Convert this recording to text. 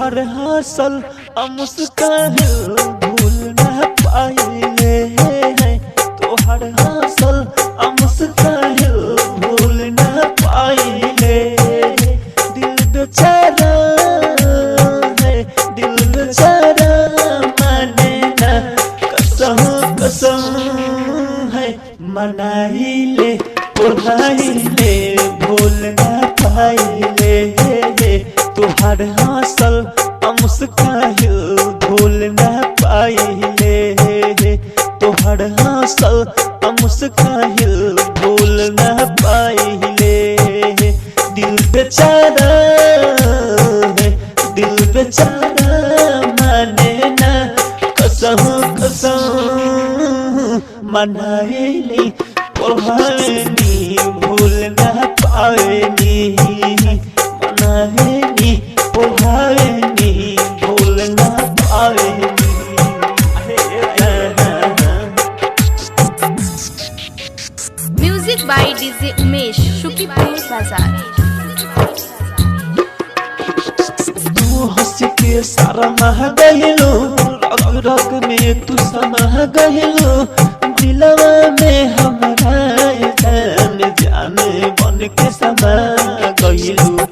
तोहर हंसल मुस्कान भूल न पाइले तोहर हंसल मुस्कान भूल न पाइले दिल बेचारा है दिल बेचारा माने ना कसम कसम है मनाइले पुराइले भूल न पाइले तोहर हंसल मुस्कान भूल न पाइले तोहर हंसल मुस्कान भूल न पाइले दिल बेचारा है दिल बेचारा माने ना कसम कसम मनाइले पुरानी भूल न पाइले मनाइले पुरानी भूल न पाइले। Music by DJ Umesh Shukipur बाजार। तू हंस के सारा मह गइलो रग रग में तू समा गइलो दिलवा में हमारा जान जान बन के समा गइलो